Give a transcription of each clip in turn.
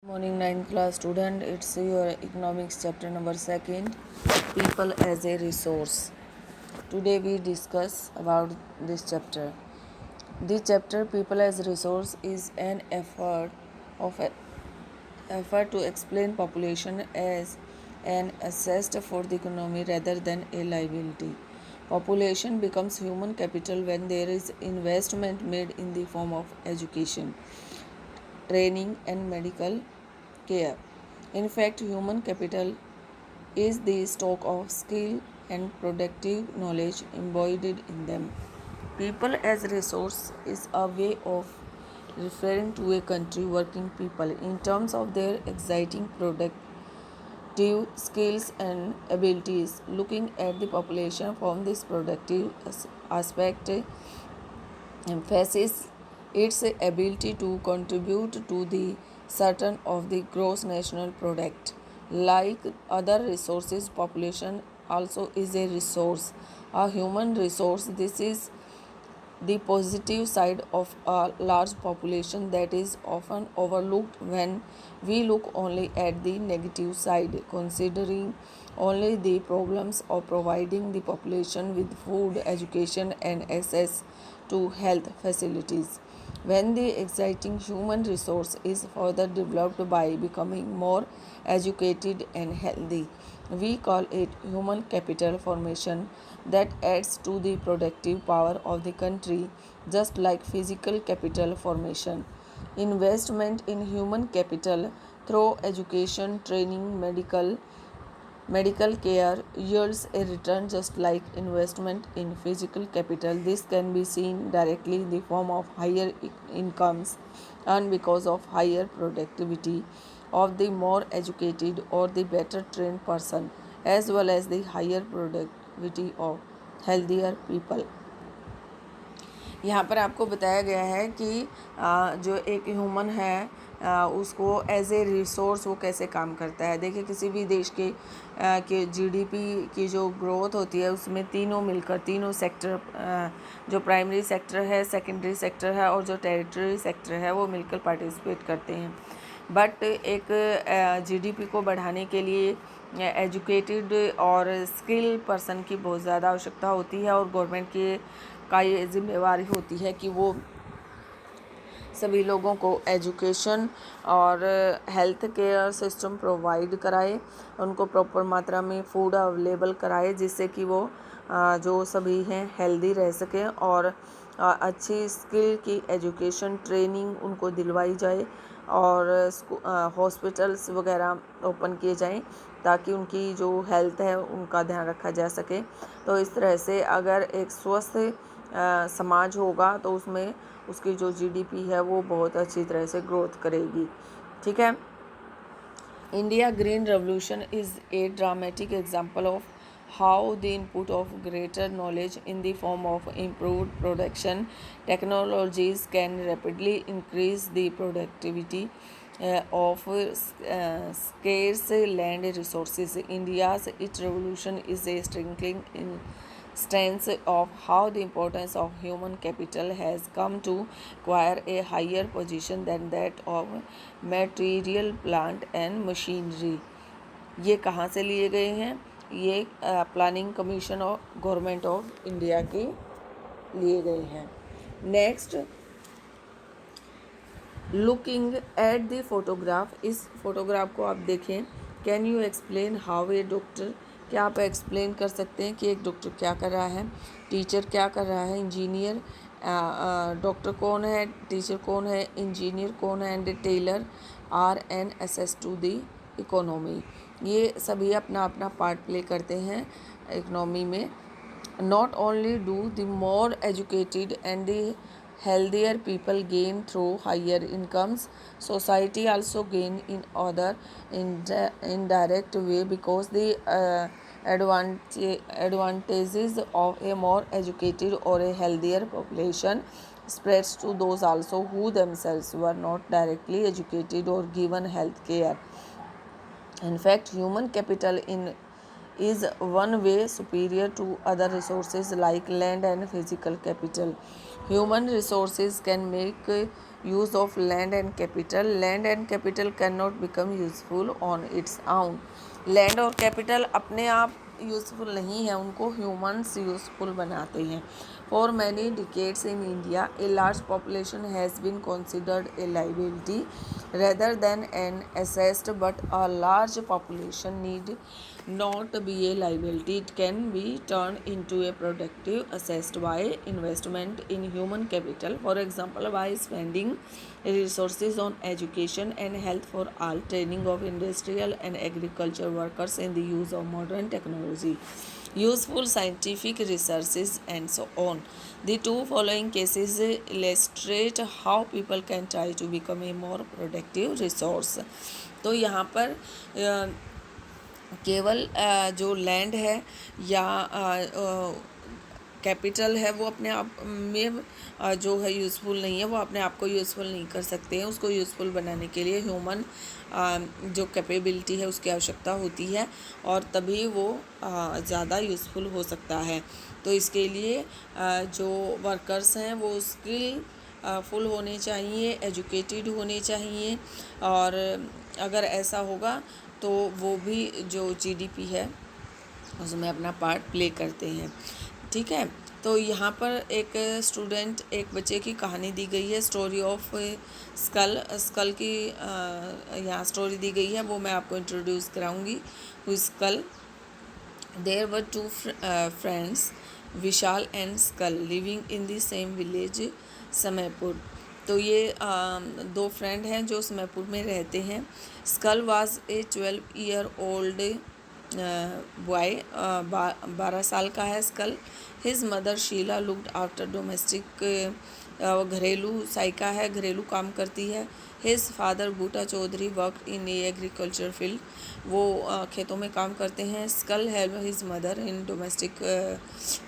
Morning 9th class student, it's your economics chapter number 2nd, people as a resource. Today we discuss about this chapter. This chapter, people as resource, is an effort to explain population as an asset for the economy rather than a liability. Population becomes human capital when there is investment made in the form of education, training and medical care. In fact, human capital is the stock of skill and productive knowledge embodied in them. People as resource is a way of referring to a country working people in terms of their exciting productive skills and abilities. Looking at the population from this productive aspect emphasis its ability to contribute to the certain of the gross national product. Like other resources, population also is a resource, a human resource. This is the positive side of a large population that is often overlooked when we look only at the negative side, considering only the problems of providing the population with food, education, and access to health facilities. When the exciting human resource is further developed by becoming more educated and healthy, we call it human capital formation that adds to the productive power of the country, just like physical capital formation. Investment in human capital through education, training, medical care yields a return just like investment in physical capital. This can be seen directly in the form of higher incomes and because of higher productivity of the more educated or the better trained person, as well as the higher productivity of healthier people. यहाँ पर आपको बताया गया है कि जो एक human है उसको एज ए रिसोर्स वो कैसे काम करता है। देखिए, किसी भी देश के जीडीपी की जो ग्रोथ होती है उसमें तीनों मिलकर, तीनों सेक्टर, जो प्राइमरी सेक्टर है, सेकेंडरी सेक्टर है और जो टेरिटरी सेक्टर है, वो मिलकर पार्टिसिपेट करते हैं। बट एक जीडीपी को बढ़ाने के लिए एजुकेटेड और स्किल पर्सन की बहुत ज़्यादा आवश्यकता होती है और गवर्नमेंट का ये जिम्मेवारी होती है कि वो सभी लोगों को एजुकेशन और हेल्थ केयर सिस्टम प्रोवाइड कराए, उनको प्रॉपर मात्रा में फूड अवेलेबल कराए, जिससे कि वो जो सभी हैं हेल्दी रह सकें और अच्छी स्किल की एजुकेशन ट्रेनिंग उनको दिलवाई जाए और हॉस्पिटल्स वगैरह ओपन किए जाएं ताकि उनकी जो हेल्थ है उनका ध्यान रखा जा सके। तो इस तरह से अगर एक स्वस्थ समाज होगा तो उसमें उसकी जो जीडीपी है वो बहुत अच्छी तरह से ग्रोथ करेगी। ठीक है। India green revolution is a dramatic example of how the input of greater knowledge in the form of improved production technologies can rapidly increase the productivity of scarce land resources. India's its revolution is a striking instance of how the importance of human capital has come to acquire a higher position than that of material plant and machinery. ये कहाँ से लिए गए हैं? ये planning commission of government of India के लिए गए हैं। Next, looking at the photograph. इस फोटोग्राफ को आप देखें। Can you explain how a doctor, क्या आप एक्सप्लेन कर सकते हैं कि एक डॉक्टर क्या कर रहा है, टीचर क्या कर रहा है, इंजीनियर, डॉक्टर कौन है, टीचर कौन है, इंजीनियर कौन है, एंड टेलर आर एन एसेस टू द इकोनॉमी। ये सभी अपना अपना पार्ट प्ले करते हैं इकोनॉमी में। Not only do the more educated and the healthier people gain through higher incomes, society also gain in other indirect way because the advantages of a more educated or a healthier population spreads to those also who themselves were not directly educated or given health care. In fact, human capital is one way superior to other resources like land and physical capital. Human resources can make use of land and capital. Land and capital cannot become useful on its own. Land और capital अपने आप useful नहीं है, उनको humans useful बनाते हैं. For many decades in India a large population has been considered a liability rather than an asset, but a large population need not be a liability. It can be turned into a productive asset by investment in human capital, for example by spending resources on education and health for all, training of industrial and agriculture workers, in the use of modern technology, useful scientific researches, and so on. The two following cases illustrate how people can try to become a more productive resource. तो यहाँ पर केवल जो land है या capital है वो अपने आप में जो है यूज़फुल नहीं है, वो अपने आप को यूज़फुल नहीं कर सकते हैं. उसको यूज़फुल बनाने के लिए ह्यूमन जो कैपेबिलिटी है उसकी आवश्यकता होती है और तभी वो ज़्यादा यूज़फुल हो सकता है. तो इसके लिए जो वर्कर्स हैं वो स्किल फुल होने चाहिए, एजुकेटेड होने चाहिए, और अगर ऐसा होगा तो वो भी जो जीडीपी है उसमें अपना पार्ट प्ले करते हैं. ठीक है, तो यहाँ पर एक स्टूडेंट, एक बच्चे की कहानी दी गई है, स्टोरी ऑफ स्कल की यहाँ स्टोरी दी गई है, वो मैं आपको इंट्रोड्यूस कराऊंगी. Sakal. There were two friends, Vishal and Sakal, living in the same village Samaypur. तो ये दो फ्रेंड हैं जो समयपुर में रहते हैं. Sakal was a 12-year old boy, 12 साल का है Sakal. His mother Sheela looked after domestic, घरेलू साइका है, घरेलू काम करती है. His father Buta Chaudhary work in agriculture field, वो खेतों में काम करते हैं. Sakal help his mother in domestic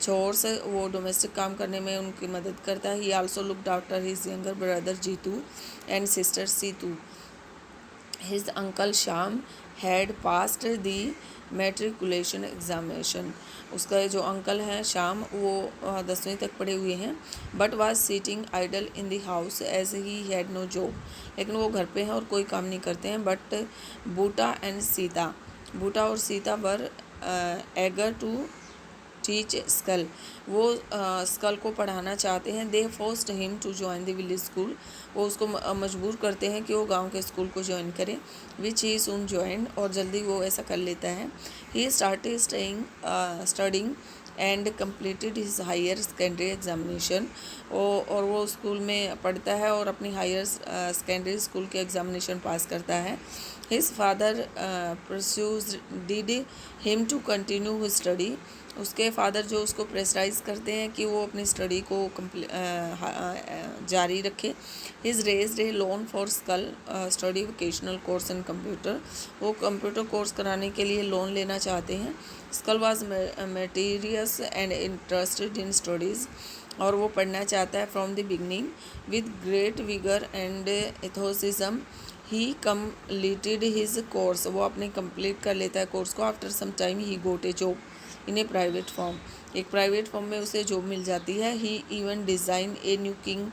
chores, वो डोमेस्टिक काम करने में उनकी मदद करता है. He also looked after his younger brother Jeetu and sister Seetu. His uncle Shyam had passed the matriculation examination. उसका जो अंकल हैं श्याम वो 10वीं तक पढ़े हुए हैं. But was sitting idle in the house as he had no job, लेकिन वो घर पे हैं और कोई काम नहीं करते हैं. बट बूटा और Sita were eager to teach Sakal, वो स्कल को पढ़ाना चाहते हैं. They forced him to join the village school, वो उसको मजबूर करते हैं कि वो गांव के स्कूल को ज्वाइन करे. विच ही सून ज्वाइन, और जल्दी वो ऐसा कर लेता है. He started studying and completed his higher secondary examination, और वो स्कूल में पढ़ता है और अपनी हायर सेकेंडरी स्कूल के एग्जामिनेशन पास करता है. His father persuaded him to continue his study, उसके फादर जो उसको प्रेशराइज करते हैं कि वो अपनी स्टडी को जारी रखे. His raised a loan for Sakal study vocational course in computer, वो कंप्यूटर कोर्स कराने के लिए लोन लेना चाहते हैं. Sakal was meritorious and interested in studies, और वो पढ़ना चाहता है from the beginning with great vigour and enthusiasm. He completed his course, वो अपने कंप्लीट कर लेता है कोर्स को. After some time he got a job in a private form, एक प्राइवेट फॉर्म में उसे जॉब मिल जाती है. He even design a new king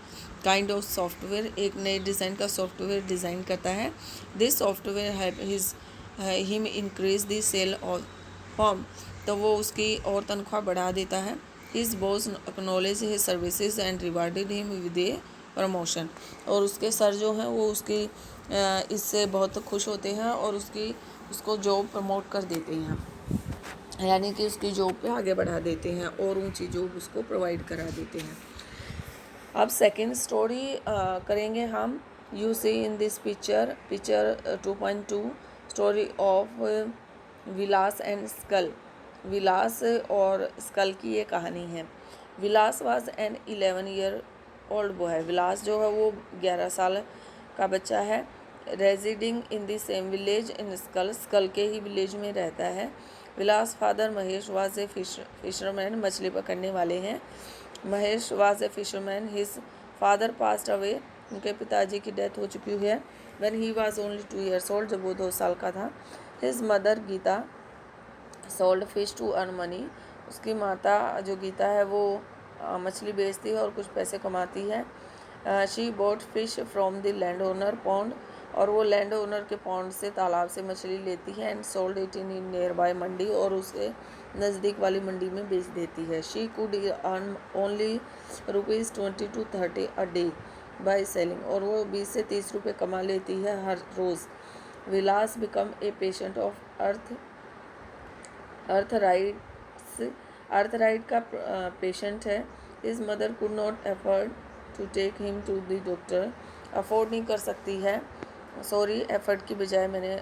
kind of software, एक नए डिज़ाइन का सॉफ्टवेयर डिज़ाइन करता है. This software help him increase the sale of form, तो वो उसकी और तनख्वाह बढ़ा देता है. His boss acknowledge his services and rewarded him with a promotion, और उसके सर जो हैं वो उसकी इससे बहुत खुश होते हैं और उसको जॉब प्रमोट कर देते हैं, यानी कि उसकी जॉब पे आगे बढ़ा देते हैं और ऊंची जॉब उसको प्रोवाइड करा देते हैं. अब सेकंड स्टोरी करेंगे हम. You see in this picture 2.2 story of Vilas and Sakal. Vilas और स्कल की ये कहानी है. Vilas was an 11-year old boy, Vilas जो है वो 11 साल का बच्चा है. Residing in the same village in Sakal, Sakal के ही विलेज में रहता है. Vilas father Mahesh was a fisherman, मछली पकड़ने वाले हैं. Mahesh was a fisherman. His father passed away, उनके पिताजी की डेथ हो चुकी है. When he was only 2 years old, जब वो 2 साल का था. His mother Geeta sold fish to earn money, उसकी माता जो गीता है वो मछली बेचती है और कुछ पैसे कमाती है. She boat fish from the land owner pond, और वो लैंड ओनर के पॉन्ड से, तालाब से मछली लेती है। And sold it in nearby mandi, और उसे नज़दीक वाली मंडी में बेच देती है। She could earn only ₹20 to 30 a day by selling, और वो 20 से 30 रुपये कमा लेती है हर रोज़। Vilas become a patient of arthritis arthritis का पेशेंट है। His mother could not afford to take him to the doctor, afford नहीं कर सकती है, सॉरी एफर्ट की बजाय मैंने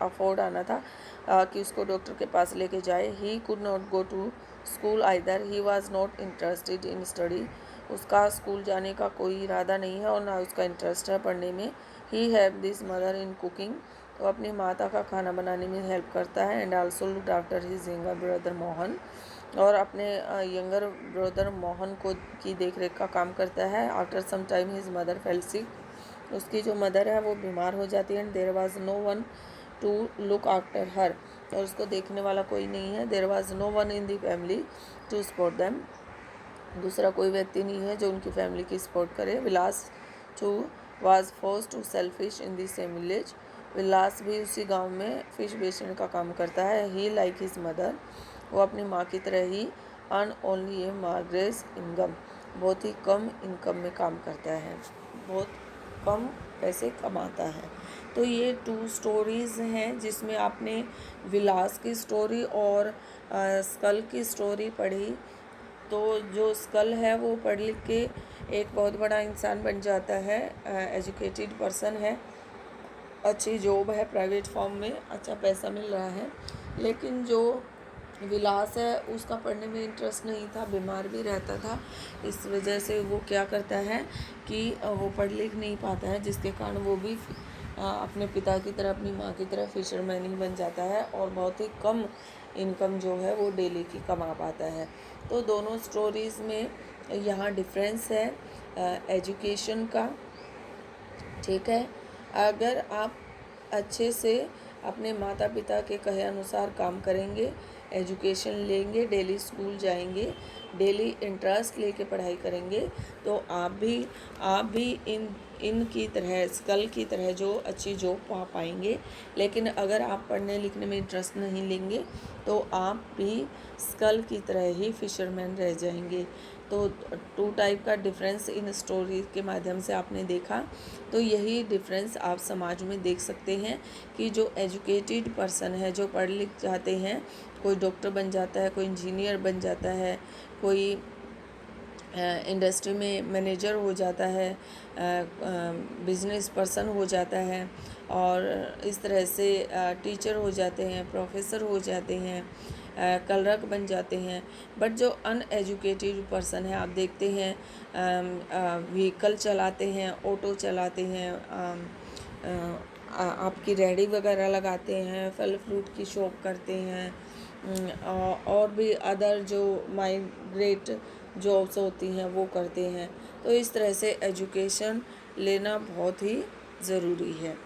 अफोर्ड आना था, कि उसको डॉक्टर के पास लेके जाए। He could not go to school either, he was not interested in study, उसका स्कूल जाने का कोई इरादा नहीं है और ना उसका इंटरेस्ट है पढ़ने में। He have this mother in cooking, वो अपनी माता का खाना बनाने में हेल्प करता है। And also looked after his younger brother Mohan, और अपने यंगर ब्रदर मोहन को की देखरेख का काम करता है। After some time his mother fell sick, उसकी जो मदर है वो बीमार हो जाती है। And there was no one to look after her, और उसको देखने वाला कोई नहीं है। There was no one in the family to support them, दूसरा कोई व्यक्ति नहीं है जो उनकी फैमिली की सपोर्ट करे। Vilas too was forced to sell fish in the same village, Vilas भी उसी गांव में फिश बेचने का काम करता है। ही लाइक हिज मदर, वो अपनी माँ की तरह ही अर्न ओनली ए मॉडरेट इनकम, बहुत ही कम इनकम में काम करता है, बहुत कम पैसे कमाता है। तो ये 2 स्टोरीज़ हैं जिसमें आपने विलास की स्टोरी और स्कल की स्टोरी पढ़ी। तो जो स्कल है वो पढ़ लिख के एक बहुत बड़ा इंसान बन जाता है, एजुकेटेड पर्सन है, अच्छी जॉब है, प्राइवेट फॉर्म में अच्छा पैसा मिल रहा है। लेकिन जो विलास है उसका पढ़ने में इंटरेस्ट नहीं था, बीमार भी रहता था, इस वजह से वो क्या करता है कि वो पढ़ लिख नहीं पाता है, जिसके कारण वो भी अपने पिता की तरह, अपनी माँ की तरह फिशरमैन ही बन जाता है और बहुत ही कम इनकम जो है वो डेली की कमा पाता है। तो दोनों स्टोरीज़ में यहाँ डिफरेंस है एजुकेशन का, ठीक है। अगर आप अच्छे से अपने माता पिता के कहे अनुसार काम करेंगे, एजुकेशन लेंगे, डेली स्कूल जाएंगे, डेली इंटरेस्ट लेके पढ़ाई करेंगे, तो आप भी इन की तरह, स्कल की तरह जो अच्छी जॉब पा पाएंगे। लेकिन अगर आप पढ़ने लिखने में इंटरेस्ट नहीं लेंगे तो आप भी स्कल की तरह ही फिशरमैन रह जाएंगे। तो 2 टाइप का डिफरेंस इन स्टोरी के माध्यम से आपने देखा। तो यही डिफरेंस आप समाज में देख सकते हैं कि जो एजुकेटेड पर्सन है, जो पढ़ लिख जाते हैं, कोई डॉक्टर बन जाता है, कोई इंजीनियर बन जाता है, कोई इंडस्ट्री में मैनेजर हो जाता है, बिजनेस पर्सन हो जाता है, और इस तरह से टीचर हो जाते हैं, प्रोफेसर हो जाते हैं, क्लर्क बन जाते हैं। बट जो अनएजुकेटेड पर्सन है, आप देखते हैं व्हीकल चलाते हैं, ऑटो चलाते हैं, आपकी रेहड़ी वगैरह लगाते हैं, फल फ्रूट की शॉप करते हैं, और भी अदर जो माइग्रेट जॉब्स होती हैं वो करते हैं। तो इस तरह से एजुकेशन लेना बहुत ही ज़रूरी है।